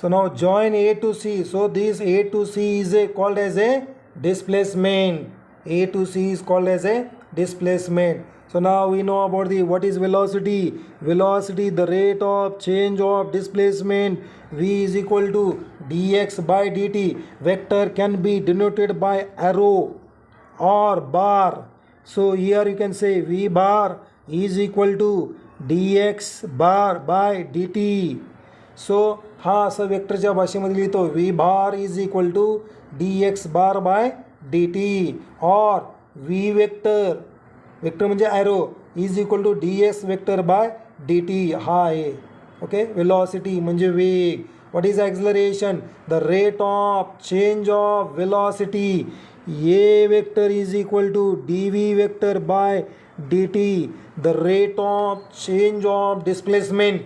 So now join A to C. So this A to C is called as a displacement. A to C is called as a displacement. So now we know about the what is velocity. Velocity, the rate of change of displacement. V is equal to dx by dt. Vector can be denoted by arrow or bar. So here you can say V bar is equal to dx bar by dt. So हा असं वेक्टरच्या भाषेमध्ये लिहितो V bar is equal to dx bar by dt or V vector vector म्हणजे arrow is equal to dx vector by dt हा आहे. Okay, velocity म्हणजे वेग. What is acceleration? The rate of change of velocity. A vector is equal to dv vector by dt, the rate of change of displacement.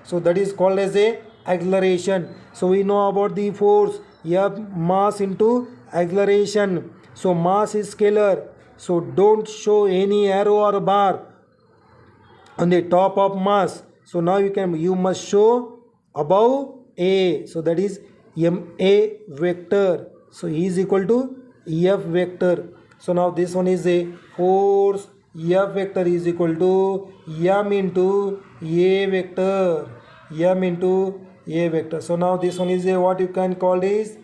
So that is called as a acceleration. So we know about the force, F mass into acceleration. So mass is scalar, so don't show any arrow or bar on the top of mass. So now you must show above A, so that is ma vector. So E is equal to F vector. So now this one is a force. F vector is equal to m into a vector, m into a vector. So now this one is a what you can call this,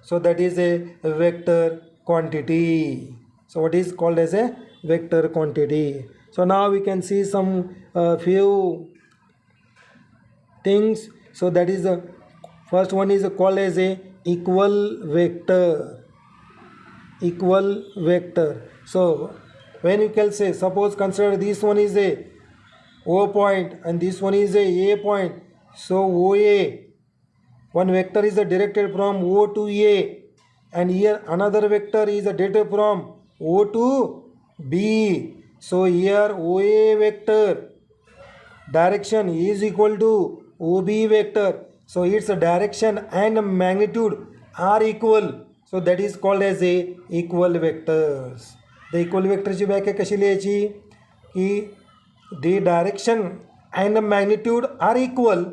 so that is a vector quantity. So what is called as a vector quantity. So now we can see some few things. So that is the first one is called as a equal vector. Equal vector. So when you can say, suppose consider this one is a O point and this one is a point. So OA, one vector is directed from O to A, and here another vector is directed from O to B. So here OA vector direction is equal to OB vector. So its direction and magnitude are equal. So that is called as a equal vectors. The equal वेक्टरची व्याख्या कशी लिहायची की the direction and magnitude are equal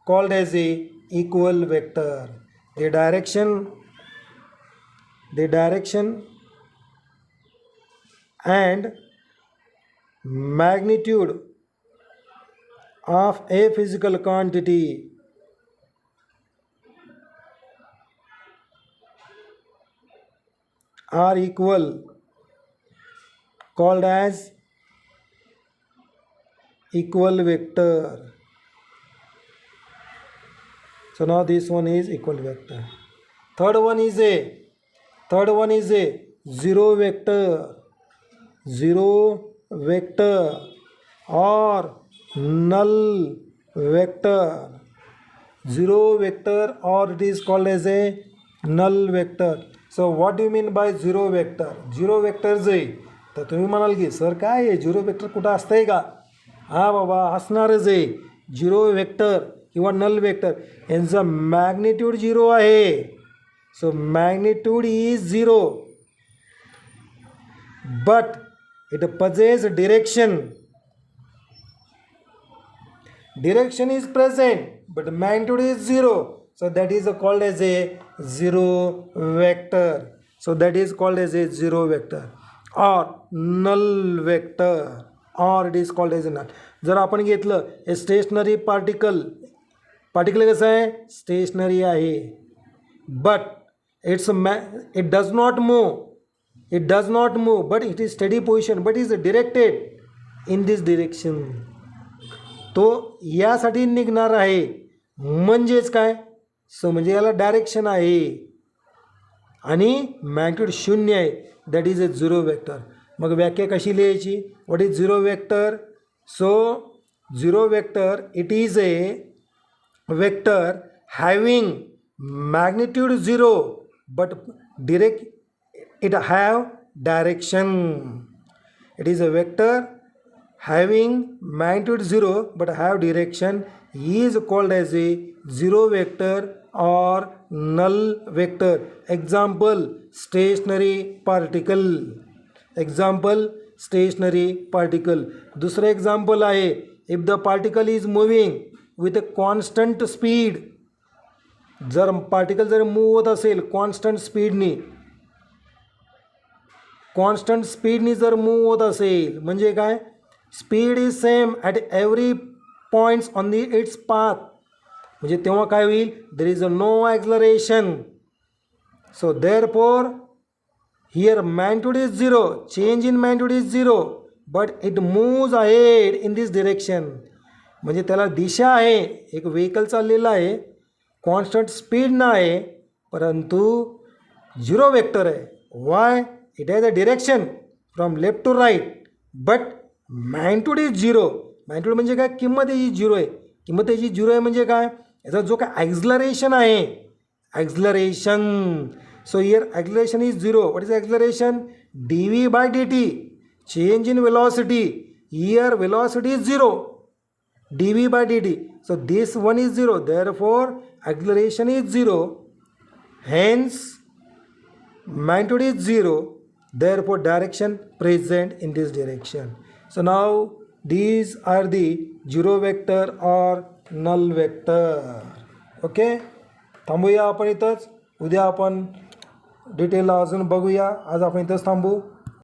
called as a equal vector. The direction and magnitude of a physical quantity are equal called as equal vector. So now this one is equal vector. Third one is a zero vector. Zero vector or null vector. Zero vector or it is called as a null vector. So what do you mean by zero vector? Zero vector is a, तर तुम्ही म्हणाल की sir काय आहे zero vector कुठं असतंय का? हां बाबा असणारच आहे. झिरो वेक्टर किंवा नल वेक्टर यांचं मॅग्निट्यूड झिरो आहे. So magnitude is zero but it possesses direction. Direction is present but magnitude is zero. So that is called as a zero vector. So that is called as a zero vector or null vector or it is called as null. जर आपण घेतलं a stationary particle कसं आहे stationery आहे but it does not move but it is study position but is directed in this direction. तो यासाठी निघणार आहे म्हणजेच काय सो म्हणजे याला डायरेक्शन आहे आणि मॅग्निट्यूड शून्य आहे. That is a zero vector. मग व्याख्या कशी लिहायची? What is zero vector? So zero vector it is a vector having magnitude zero but it have direction. It is a vector having magnitude 0 but have direction is called as a zero vector or null vector. Example stationary particle. Example stationary particle. दूसरा example आहे if the particle is moving with a constant speed. जर particle जर move होत असेल constant स्पीडनी जर move होत असेल म्हणजे काय, speed is same at every points on the its path, म्हणजे तेव्हा काय होईल, there is a no acceleration. So therefore here magnitude is zero, change in magnitude is zero, but it moves ahead in this direction. म्हणजे त्याला दिशा आहे, एक vehicle चाललेला आहे, कॉन्स्टंट स्पीडनं आहे, परंतु झिरो वेक्टर आहे. Why, it has a direction from left to right, but magnitude is zero. Magnitude म्हणजे काय, किंमत याची झिरो आहे. किंमत याची झिरो आहे म्हणजे काय, याचा जो काय ॲक्झलरेशन आहे, acceleration. So here acceleration is zero. What is acceleration, dv by dt, change in velocity. Here velocity is zero, dv by dt. So this one is zero, therefore acceleration is zero, hence magnitude is zero, therefore direction present in this direction. So now these are the zero vector or null vector. Okay, थांबूया आपण इथंच. उद्या आपण डिटेलला अजून बघूया. आज आपण इथंच थांबू.